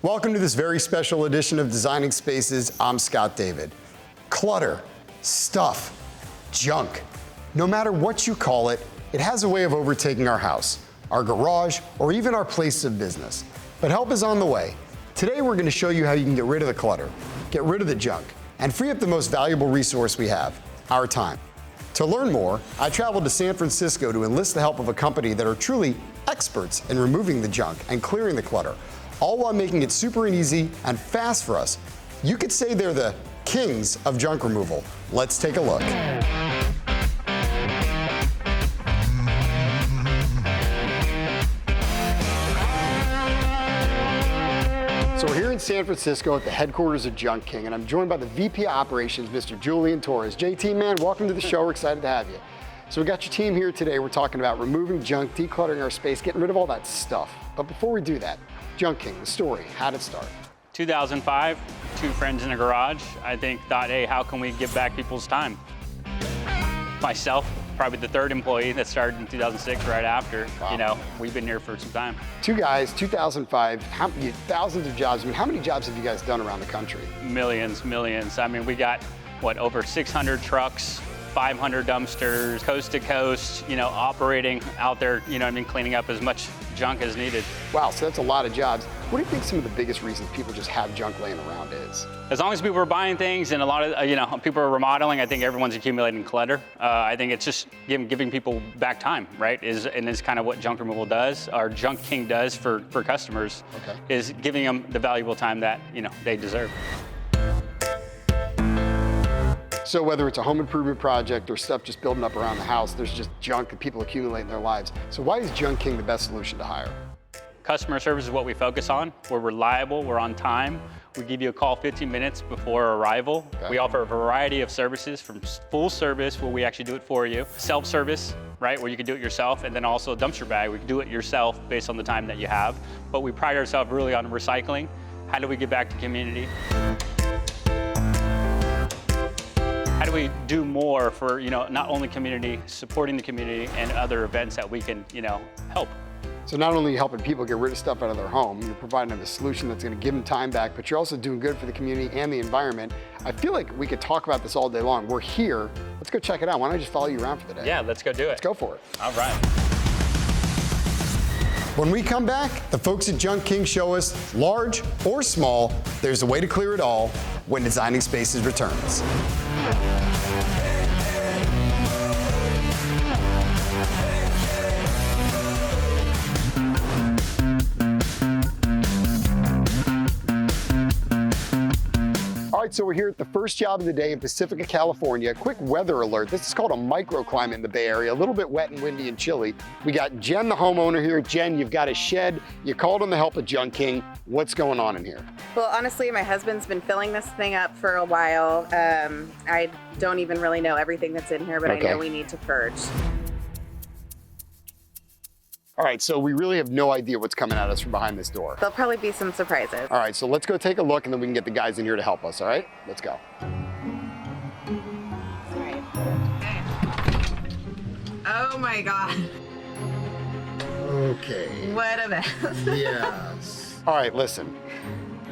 Welcome to this very special edition of Designing Spaces. I'm Scott David. Clutter, stuff, junk. No matter what you call it, it has a way of overtaking our house, our garage, or even our place of business. But help is on the way. Today we're going to show you how you can get rid of the clutter, get rid of the junk, and free up the most valuable resource we have, our time. To learn more, I traveled to San Francisco to enlist the help of a company that are truly experts in removing the junk and clearing the clutter, all while making it super easy and fast for us. You could say they're the kings of junk removal. Let's take a look. So we're here in San Francisco at the headquarters of Junk King, and I'm joined by the VP of Operations, Mr. Julian Torres. JT, man, welcome to the show. We're excited to have you. So we got your team here today. We're talking about removing junk, decluttering our space, getting rid of all that stuff. But before we do that, Junk King, the story, how did it start? 2005, two friends in a garage, thought, hey, how can we give back people's time? Myself, probably the third employee that started in 2006, right after. Wow. You know, we've been here for some time. Two guys, 2005, thousands of jobs. I mean, how many jobs have you guys done around the country? Millions. I mean, we got, over 600 trucks, 500 dumpsters, coast to coast, operating out there, cleaning up as much junk as needed. Wow, so that's a lot of jobs. What do you think some of the biggest reasons people just have junk laying around is? As long as people are buying things and a lot of, people are remodeling, I think everyone's accumulating clutter. I think it's just giving people back time, right? Is kind of what junk removal does, or Junk King does for customers, is giving them the valuable time that, they deserve. So whether it's a home improvement project or stuff just building up around the house, there's just junk that people accumulate in their lives. So why is Junk King the best solution to hire? Customer service is what we focus on. We're reliable, we're on time. We give you a call 15 minutes before arrival. Okay. We offer a variety of services, from full service, where we actually do it for you, self-service, right, where you can do it yourself, and then also a dumpster bag, we can do it yourself based on the time that you have. But we pride ourselves really on recycling. How do we give back to community? How do we do more for, not only community, supporting the community and other events that we can, help? So not only are you helping people get rid of stuff out of their home, you're providing them a solution that's going to give them time back, but you're also doing good for the community and the environment. I feel like we could talk about this all day long. We're here. Let's go check it out. Why don't I just follow you around for the day? Yeah, let's go do it. Let's go for it. All right. When we come back, the folks at Junk King show us, large or small, there's a way to clear it all when Designing Spaces returns. All right, so we're here at the first job of the day in Pacifica, California. Quick weather alert. This is called a microclimate in the Bay Area, a little bit wet and windy and chilly. We got Jen, the homeowner here. Jen, you've got a shed. You called on the help of Junk King. What's going on in here? Well, honestly, my husband's been filling this thing up for a while. I don't even really know everything that's in here, but I know we need to purge. All right, so we really have no idea what's coming at us from behind this door. There'll probably be some surprises. All right, so let's go take a look, and then we can get the guys in here to help us, all right? Let's go. Sorry. Oh my God. Okay. What a mess. Yes. All right, listen.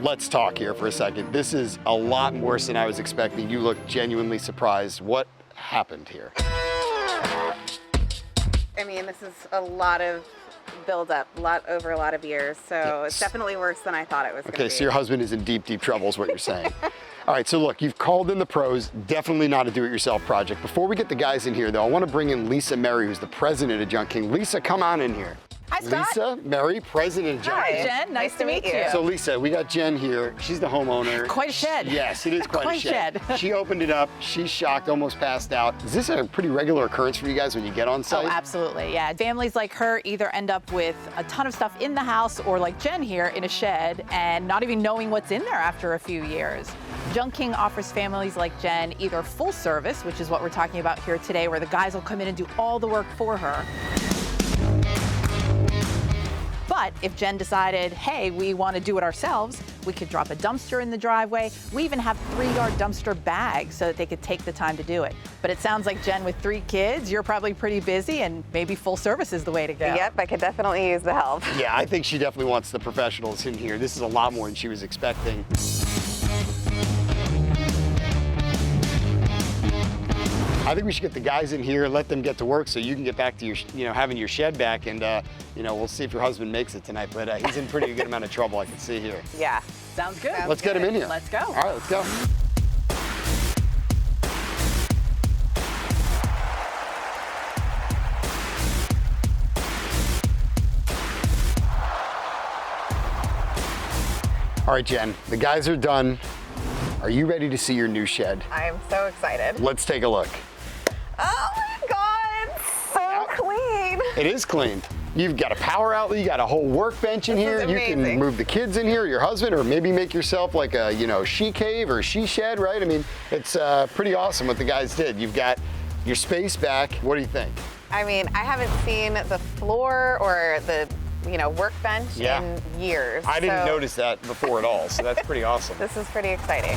Let's talk here for a second. This is a lot worse than I was expecting. You look genuinely surprised. What happened here? I mean, this is a lot of buildup, over a lot of years. So It's definitely worse than I thought it was going to be. Okay, so your husband is in deep, deep trouble is what you're saying. All right, so look, you've called in the pros, definitely not a do-it-yourself project. Before we get the guys in here, though, I want to bring in Lisa Mary, who's the president of Junk King. Lisa, come on in here. Hi, Scott. Lisa Mary, president of Junk King. Hi, Jen. Nice to meet you. So Lisa, we got Jen here. She's the homeowner. Quite a shed. Yes, it is quite a shed. Shed. She opened it up. She's shocked, almost passed out. Is this a pretty regular occurrence for you guys when you get on site? Oh, absolutely, yeah. Families like her either end up with a ton of stuff in the house, or like Jen here, in a shed, and not even knowing what's in there after a few years. Junk King offers families like Jen either full service, which is what we're talking about here today, where the guys will come in and do all the work for her. But if Jen decided, hey, we want to do it ourselves, we could drop a dumpster in the driveway. We even have 3-yard dumpster bags so that they could take the time to do it. But it sounds like, Jen, with 3 kids, you're probably pretty busy, and maybe full service is the way to go. Yep, I could definitely use the help. Yeah, I think she definitely wants the professionals in here. This is a lot more than she was expecting. I think we should get the guys in here and let them get to work so you can get back to your, having your shed back, and we'll see if your husband makes it tonight. But he's in pretty good amount of trouble, I can see here. Yeah. Sounds good. Let's get him in here. Let's go. All right, let's go. All right, Jen, the guys are done. Are you ready to see your new shed? I'm so excited. Let's take a look. Oh my God, it's so clean. It is clean. You've got a power outlet, you got a whole workbench in here. You can move the kids in here, your husband, or maybe make yourself like a, she cave or she shed, right? I mean, it's pretty awesome what the guys did. You've got your space back. What do you think? I mean, I haven't seen the floor or the workbench in years. I didn't notice that before at all, so that's pretty awesome. This is pretty exciting.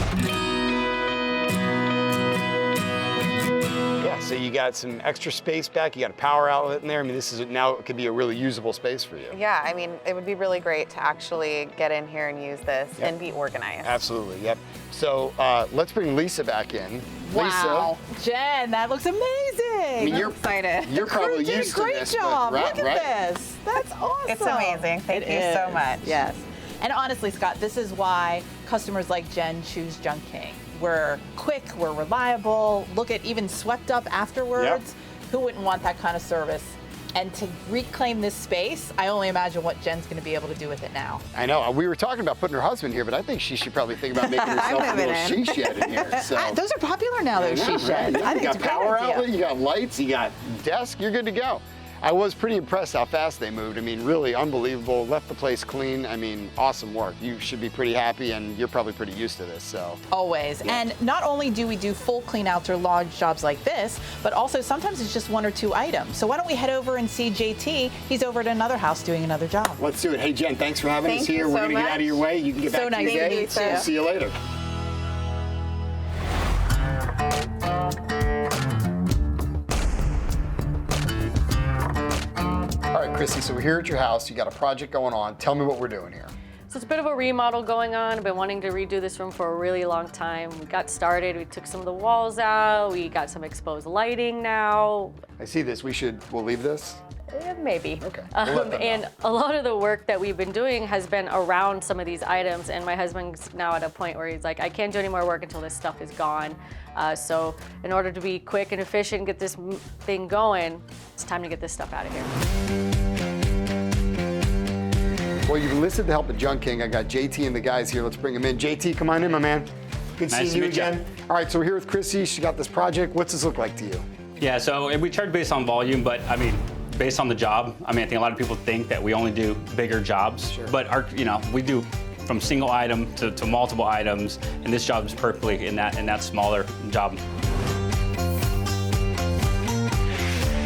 Yeah, so you got some extra space back, you got a power outlet in there. I mean, it could be a really usable space for you. Yeah, I mean, it would be really great to actually get in here and use this and be organized. Absolutely, yep. So let's bring Lisa back in. Wow, Lisa, Jen, that looks amazing. I mean, you're excited. You're probably used to this. Great job. But, Look at this. That's awesome. It's amazing. Thank you so much. Yes. And honestly, Scott, this is why customers like Jen choose Junk King. We're quick, we're reliable. Look at even swept up afterwards. Yep. Who wouldn't want that kind of service? And to reclaim this space, I only imagine what Jen's going to be able to do with it now. I know. We were talking about putting her husband here, but I think she should probably think about making herself a little she shed in here. So. Those are popular now, those she sheds. Right? You got power outlet, you got lights, you got desk, you're good to go. I was pretty impressed how fast they moved. I mean, really unbelievable. Left the place clean. I mean, awesome work. You should be pretty happy, and you're probably pretty used to this, so. Always. Yeah. And not only do we do full clean outs or large jobs like this, but also sometimes it's just 1 or 2 items. So why don't we head over and see JT? He's over at another house doing another job. Let's do it. Hey, Jen, thanks for having us here. We're going to get out of your way. You can get back to your day. So see you later. All right, Chrissy, so we're here at your house. You got a project going on. Tell me what we're doing here. So it's a bit of a remodel going on. I've been wanting to redo this room for a really long time. We got started, we took some of the walls out, we got some exposed lighting now. I see this. We'll leave this? Maybe. Okay. We'll let them and know. a lot of the work that we've been doing has been around some of these items, and my husband's now at a point where he's like, I can't do any more work until this stuff is gone. So in order to be quick and efficient and get this thing going, it's time to get this stuff out of here. Well, you've enlisted the help of Junk King. I got JT and the guys here. Let's bring them in. JT, come on in, my man. Good Nice seeing to you meet you. again. All right, so we're here with Chrissy. She got this project. What's this look like to you? Yeah, so we charge based on volume, but I mean, based on the job, I mean, I think a lot of people think that we only do bigger jobs, but we do from single item to multiple items, and this job is perfectly in that smaller job.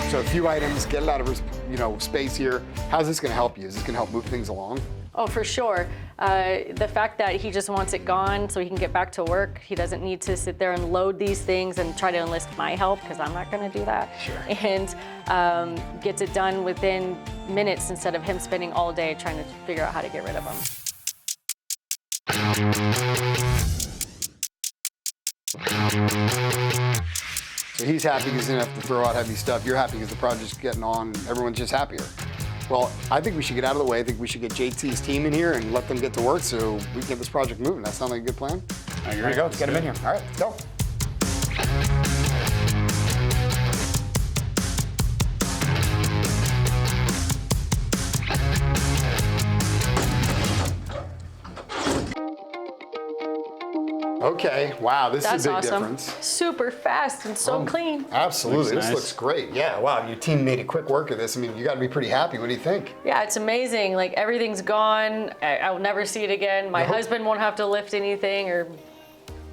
So a few items, get it out of space here. How's this going to help you? Is this going to help move things along? Oh, for sure. The fact that he just wants it gone so he can get back to work. He doesn't need to sit there and load these things and try to enlist my help, because I'm not going to do that. Sure. And gets it done within minutes instead of him spending all day trying to figure out how to get rid of them. So he's happy because he doesn't have to throw out heavy stuff. You're happy because the project's getting on and everyone's just happier. Well, I think we should get out of the way. I think we should get JT's team in here and let them get to work so we can get this project moving. That sound like a good plan? Here we go. Let's get them in here. All right, let's go. Okay, wow, this That's is a big awesome. difference. Super fast and so clean. Absolutely, Looks this nice. looks great. Yeah, wow, your team made a quick work of this. I mean, you gotta be pretty happy. What do you think? Yeah, it's amazing. Like, everything's gone. I'll never see it again. My husband won't have to lift anything or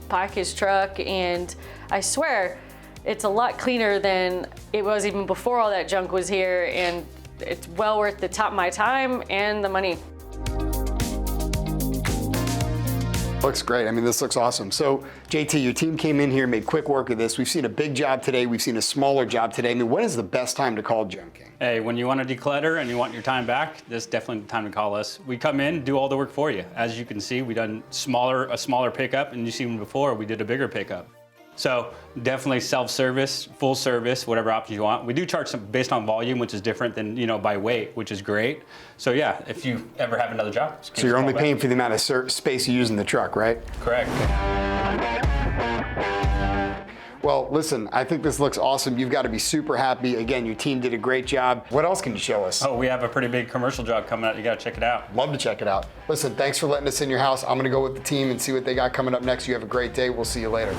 pack his truck. And I swear, it's a lot cleaner than it was even before all that junk was here. And it's well worth my time and the money. Looks great. I mean, this looks awesome. So, JT, your team came in here, made quick work of this. We've seen a big job today. We've seen a smaller job today. I mean, when is the best time to call Junk King? Hey, when you want to declutter and you want your time back, this is definitely the time to call us. We come in, do all the work for you. As you can see, we've done a smaller pickup, and you seen before, we did a bigger pickup. So definitely self-service, full service, whatever options you want. We do charge some based on volume, which is different than, by weight, which is great. So yeah, if you ever have another job. So you're only paying for the amount of space you use in the truck, right? Correct. Well, listen, I think this looks awesome. You've got to be super happy. Again, your team did a great job. What else can you show us? Oh, we have a pretty big commercial job coming out. You got to check it out. Love to check it out. Listen, thanks for letting us in your house. I'm going to go with the team and see what they got coming up next. You have a great day. We'll see you later.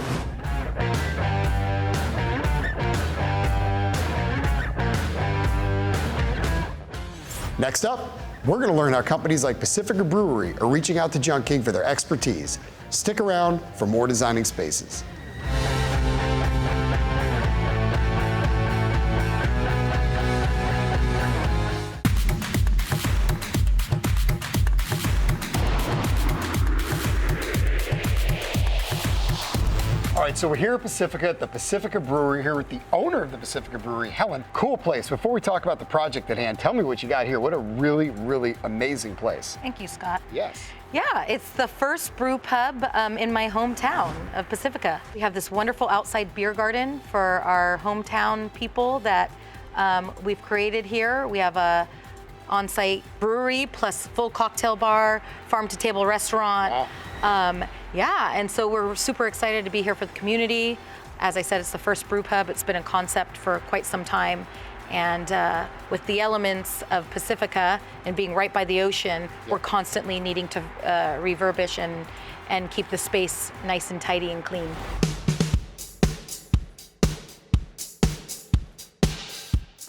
Next up, we're going to learn how companies like Pacifica Brewery are reaching out to Junk King for their expertise. Stick around for more Designing Spaces. All right, so we're here at Pacifica, at the Pacifica Brewery, here with the owner of the Pacifica Brewery, Helen. Cool place. Before we talk about the project at hand, tell me what you got here. What a really, really amazing place. Thank you, Scott. Yes. Yeah, it's the first brew pub in my hometown of Pacifica. We have this wonderful outside beer garden for our hometown people that we've created here. We have a on-site brewery plus full cocktail bar, farm-to-table restaurant. Wow. Yeah, and so we're super excited to be here for the community. As I said, it's the first brew pub. It's been a concept for quite some time. And with the elements of Pacifica and being right by the ocean, we're constantly needing to refurbish and keep the space nice and tidy and clean.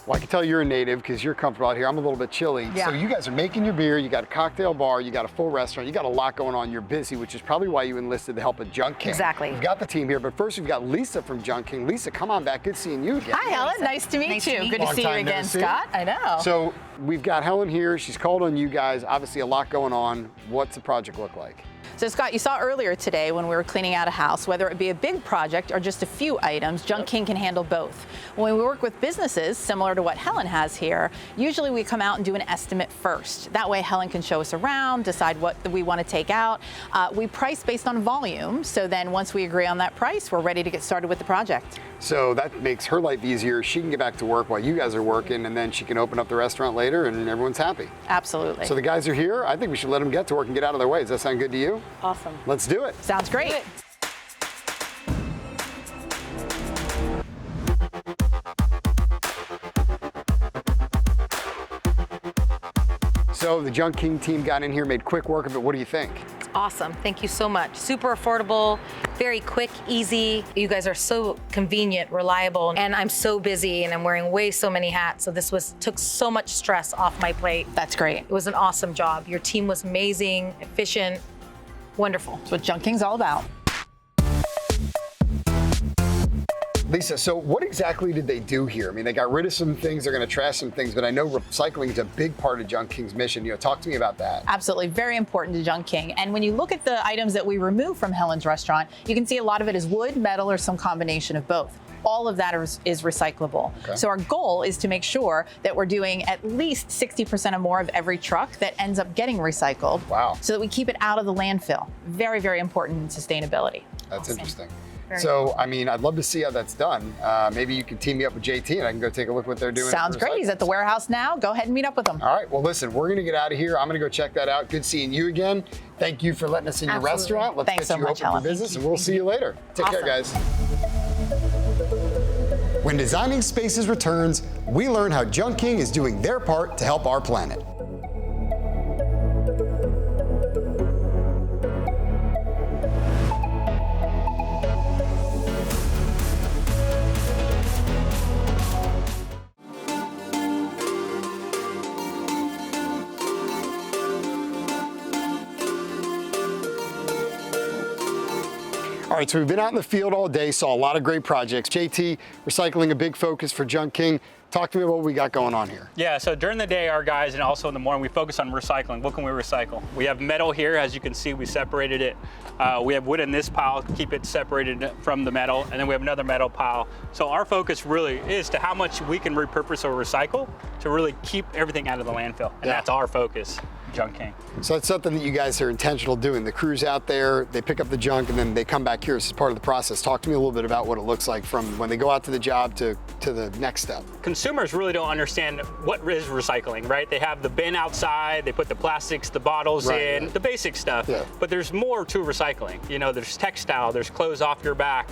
Well, I can tell you're a native because you're comfortable out here. I'm a little bit chilly. Yeah. So you guys are making your beer, you got a cocktail bar, you got a full restaurant, you got a lot going on. You're busy, which is probably why you enlisted the help of Junk King. Exactly. We've got the team here, but first we've got Lisa from Junk King. Lisa, come on back. Good seeing you again. Hi, Helen. Nice to meet you. Good to Long see you time no again, see. Scott. I know. So we've got Helen here. She's called on you guys. Obviously a lot going on. What's the project look like? So Scott, you saw earlier today when we were cleaning out a house, whether it be a big project or just a few items, Junk King can handle both. When we work with businesses, similar to what Helen has here, usually we come out and do an estimate first. That way Helen can show us around, decide what we want to take out. We price based on volume, so then once we agree on that price, we're ready to get started with the project. So that makes her life easier. She can get back to work while you guys are working, and then she can open up the restaurant later and everyone's happy. Absolutely. So the guys are here. I think we should let them get to work and get out of their way. Does that sound good to you? Awesome. Let's do it. Sounds great. So the Junk King team got in here, made quick work of it. What do you think? Awesome. Thank you so much. Super affordable, very quick, easy. You guys are so convenient, reliable, and I'm so busy and I'm wearing so many hats. So this took so much stress off my plate. That's great. It was an awesome job. Your team was amazing, efficient, wonderful. That's what Junk King's all about. Lisa, so what exactly did they do here? I mean, they got rid of some things, they're going to trash some things, but I know recycling is a big part of Junk King's mission. Talk to me about that. Absolutely, very important to Junk King. And when you look at the items that we remove from Helen's restaurant, you can see a lot of it is wood, metal, or some combination of both. All of that is recyclable. Okay. So our goal is to make sure that we're doing at least 60% or more of every truck that ends up getting recycled. Wow. So that we keep it out of the landfill. Very, very important in sustainability. That's interesting. So, I mean, I'd love to see how that's done. Maybe you can team me up with JT and I can go take a look what they're doing. Sounds great. He's at the warehouse now. Go ahead and meet up with him. All right. Well, listen, we're going to get out of here. I'm going to go check that out. Good seeing you again. Thank you for letting us in your restaurant. Let's Thanks get so you much, open Helen. for business, and we'll see you later. Take care, guys. When Designing Spaces returns, we learn how Junk King is doing their part to help our planet. All right, so we've been out in the field all day, saw a lot of great projects. JT, recycling a big focus for Junk King. Talk to me about what we got going on here. Yeah, so during the day, our guys, and also in the morning, we focus on recycling. What can we recycle? We have metal here, as you can see, we separated it. We have wood in this pile, keep it separated from the metal, and then we have another metal pile. So our focus really is to how much we can repurpose or recycle to really keep everything out of the landfill. And that's our focus, Junk King. So that's something that you guys are intentional doing. The crew's out there, they pick up the junk, and then they come back here. This is part of the process. Talk to me a little bit about what it looks like from when they go out to the job to the next step. Consumers really don't understand what is recycling, right? They have the bin outside, they put the plastics, the bottles in, the basic stuff, but there's more to recycling. You know, there's textile, there's clothes off your back,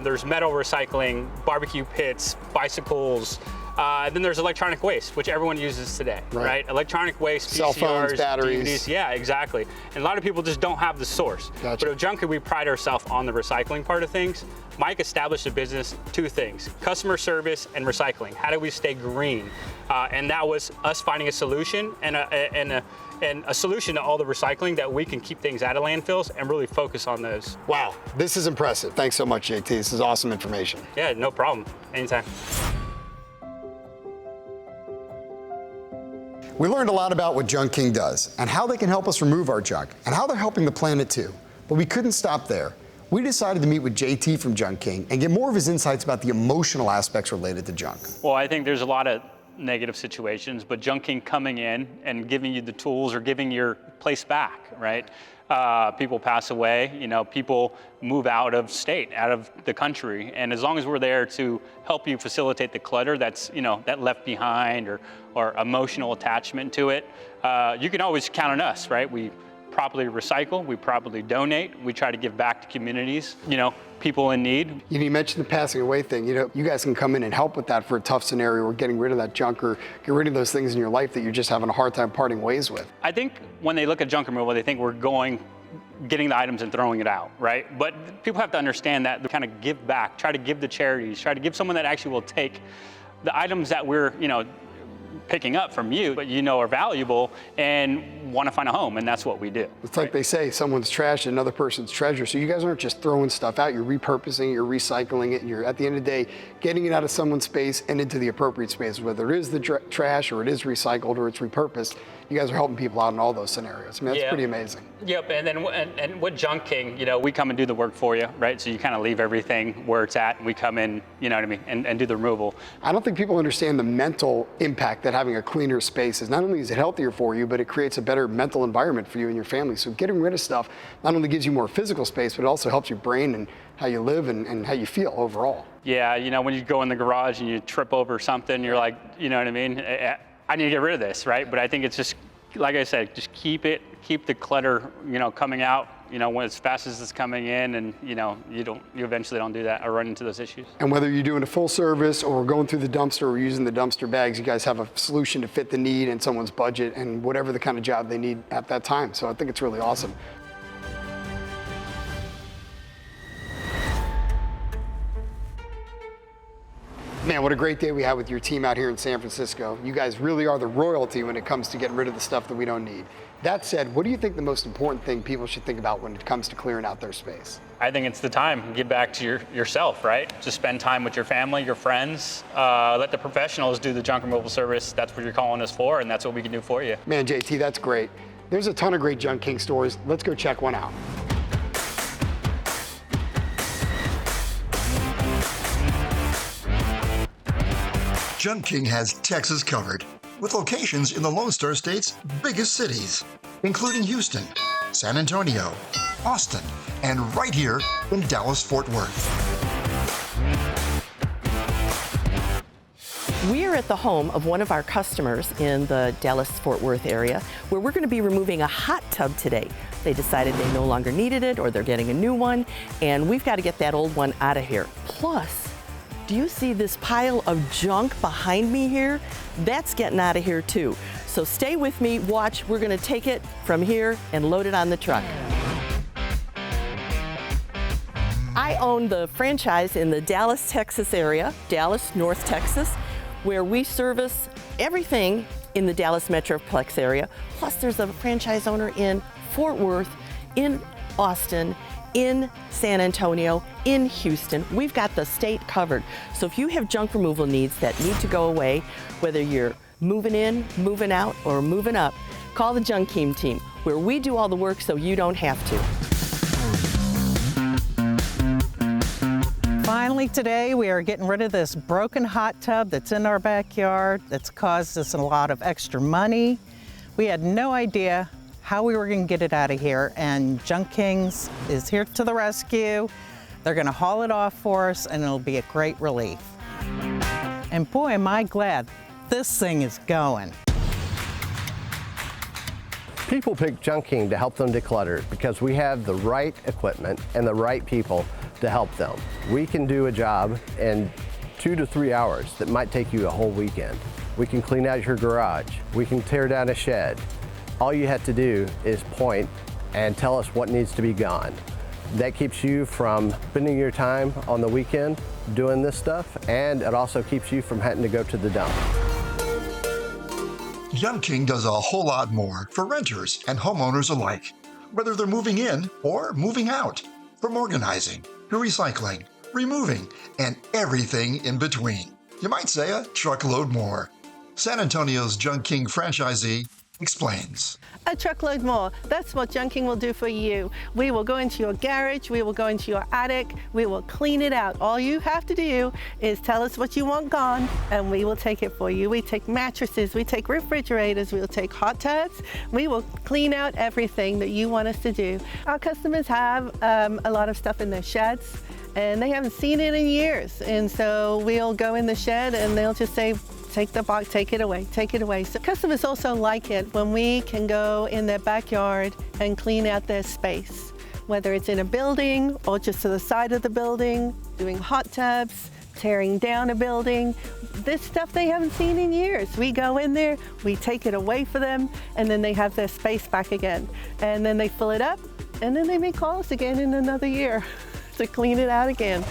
there's metal recycling, barbecue pits, bicycles, then there's electronic waste, which everyone uses today, right? Electronic waste, cell phones, VCRs, batteries. DVDs, yeah, exactly. And a lot of people just don't have the source. But at Junk King, we pride ourselves on the recycling part of things. Mike established a business, two things, customer service and recycling. How do we stay green? And that was us finding a solution and a solution to all the recycling that we can keep things out of landfills and really focus on those. Wow, this is impressive. Thanks so much, JT. This is awesome information. Yeah, no problem. Anytime. We learned a lot about what Junk King does and how they can help us remove our junk and how they're helping the planet too. But we couldn't stop there. We decided to meet with JT from Junk King and get more of his insights about the emotional aspects related to junk. Well, I think there's a lot of negative situations, but Junk King coming in and giving you the tools or giving your place back, right? People pass away, you know, people move out of state, out of the country. And as long as we're there to help you facilitate the clutter that's, you know, that left behind or emotional attachment to it, you can always count on us, right? We properly recycle, we properly donate, we try to give back to communities, you know, people in need. You mentioned the passing away thing. You know, you guys can come in and help with that for a tough scenario or getting rid of that junk or get rid of those things in your life that you're just having a hard time parting ways with. I think when they look at junk removal, they think we're getting the items and throwing it out, right? But people have to understand that, kind of give back, try to give to charities, try to give someone that actually will take the items that we're, you know, picking up from you, but you know are valuable and want to find a home, and that's what we do. It's like they say, someone's trash is another person's treasure. So you guys aren't just throwing stuff out, you're repurposing it, you're recycling it, and you're, at the end of the day, getting it out of someone's space and into the appropriate space, whether it is the trash or it is recycled or it's repurposed. You guys are helping people out in all those scenarios. I mean, that's pretty amazing. Yep, and then and with Junk King, you know, we come and do the work for you, right? So you kind of leave everything where it's at, and we come in, you know what I mean, and do the removal. I don't think people understand the mental impact that having a cleaner space is. Not only is it healthier for you, but it creates a better mental environment for you and your family. So getting rid of stuff not only gives you more physical space, but it also helps your brain and how you live and how you feel overall. Yeah, you know, when you go in the garage and you trip over something, you're like, you know what I mean? I need to get rid of this, right? But I think it's just, like I said, just keep the clutter, you know, coming out, you know, when as fast as it's coming in, and you know, you eventually don't do that or run into those issues. And whether you're doing a full service or going through the dumpster or using the dumpster bags, you guys have a solution to fit the need and someone's budget and whatever the kind of job they need at that time. So I think it's really awesome. Man, what a great day we had with your team out here in San Francisco. You guys really are the royalty when it comes to getting rid of the stuff that we don't need. That said, what do you think the most important thing people should think about when it comes to clearing out their space? I think it's the time. Give back to yourself, right? Just spend time with your family, your friends. Let the professionals do the junk removal service. That's what you're calling us for, and that's what we can do for you. Man, JT, that's great. There's a ton of great Junk King stores. Let's go check one out. Junk King has Texas covered, with locations in the Lone Star State's biggest cities, including Houston, San Antonio, Austin, and right here in Dallas-Fort Worth. We are at the home of one of our customers in the Dallas-Fort Worth area, where we're going to be removing a hot tub today. They decided they no longer needed it, or they're getting a new one, and we've got to get that old one out of here. Plus, do you see this pile of junk behind me here? That's getting out of here too. So stay with me, watch. We're gonna take it from here and load it on the truck. I own the franchise in the Dallas, Texas area, Dallas, North Texas, where we service everything in the Dallas Metroplex area. Plus there's a franchise owner in Fort Worth, in Austin, in San Antonio, in Houston. We've got the state covered. So if you have junk removal needs that need to go away, whether you're moving in, moving out, or moving up, call the Junk King team, where we do all the work so you don't have to. Finally today, we are getting rid of this broken hot tub that's in our backyard that's caused us a lot of extra money. We had no idea how we were going to get it out of here, and Junk Kings is here to the rescue. They're going to haul it off for us, and it'll be a great relief. And boy, am I glad this thing is going. People pick Junk King to help them declutter because we have the right equipment and the right people to help them. We can do a job in 2 to 3 hours that might take you a whole weekend. We can clean out your garage. We can tear down a shed. All you have to do is point and tell us what needs to be gone. That keeps you from spending your time on the weekend doing this stuff, and it also keeps you from having to go to the dump. Junk King does a whole lot more for renters and homeowners alike, whether they're moving in or moving out, from organizing to recycling, removing, and everything in between. You might say a truckload more. San Antonio's Junk King franchisee explains. A truckload more. That's what Junk King will do for you. We will go into your garage, we will go into your attic, we will clean it out. All you have to do is tell us what you want gone, and we will take it for you. We take mattresses, we take refrigerators, we will take hot tubs. We will clean out everything that you want us to do. Our customers have a lot of stuff in their sheds, and they haven't seen it in years. And so we'll go in the shed and they'll just say, take the box, take it away, take it away. So customers also like it when we can go in their backyard and clean out their space, whether it's in a building or just to the side of the building, doing hot tubs, tearing down a building. This stuff they haven't seen in years. We go in there, we take it away for them, and then they have their space back again. And then they fill it up, and then they may call us again in another year to clean it out again.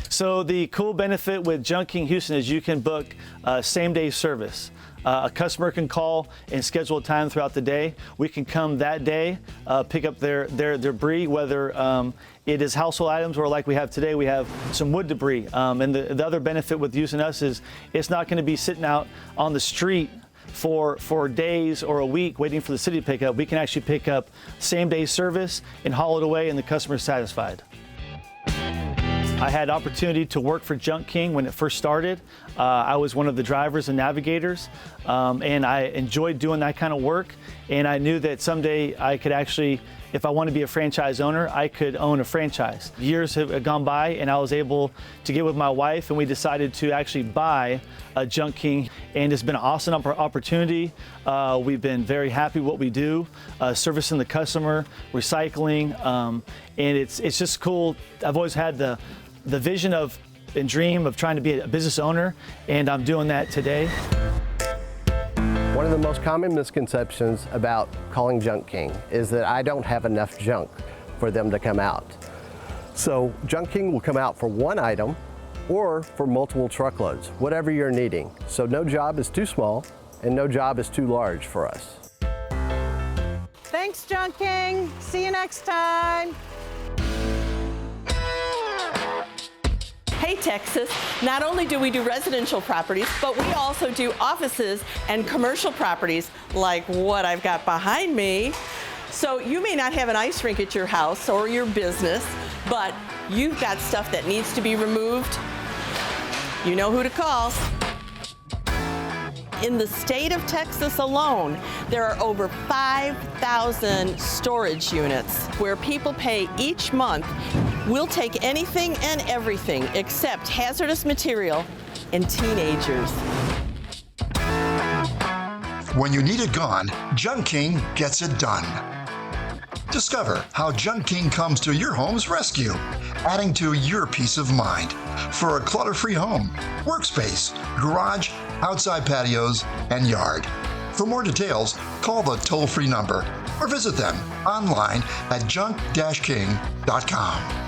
So the cool benefit with Junk King Houston is you can book same-day service. A customer can call and schedule a time throughout the day. We can come that day, pick up their debris, whether it is household items or like we have today, we have some wood debris. And the other benefit with using us is it's not going to be sitting out on the street for days or a week waiting for the city to pick up. We can actually pick up same-day service and haul it away, and the customer's satisfied. I had opportunity to work for Junk King when it first started. I was one of the drivers and navigators, and I enjoyed doing that kind of work. And I knew that someday I could actually, if I want to be a franchise owner, I could own a franchise. Years have gone by, and I was able to get with my wife, and we decided to actually buy a Junk King. And it's been an awesome opportunity. We've been very happy with what we do, servicing the customer, recycling, and it's just cool. I've always had the vision of and dream of trying to be a business owner, and I'm doing that today. One of the most common misconceptions about calling Junk King is that I don't have enough junk for them to come out. So Junk King will come out for one item or for multiple truckloads, whatever you're needing. So no job is too small and no job is too large for us. Thanks, Junk King. See you next time. Hey Texas, not only do we do residential properties, but we also do offices and commercial properties like what I've got behind me. So you may not have an ice rink at your house or your business, but you've got stuff that needs to be removed. You know who to call. In the state of Texas alone, there are over 5,000 storage units where people pay each month. We'll take anything and everything except hazardous material and teenagers. When you need it gone, Junk King gets it done. Discover how Junk King comes to your home's rescue, adding to your peace of mind for a clutter-free home, workspace, garage, outside patios, and yard. For more details, call the toll-free number or visit them online at junk-king.com.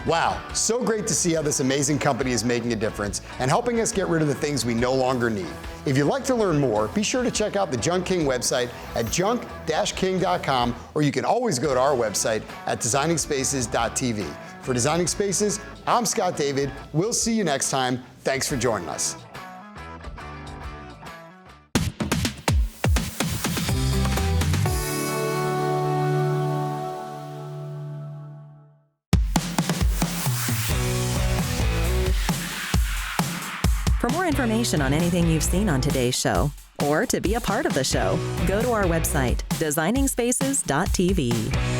Wow, so great to see how this amazing company is making a difference and helping us get rid of the things we no longer need. If you'd like to learn more, be sure to check out the Junk King website at junk-king.com, or you can always go to our website at designingspaces.tv. For Designing Spaces, I'm Scott David. We'll see you next time. Thanks for joining us. For more information on anything you've seen on today's show, or to be a part of the show, go to our website, designingspaces.tv.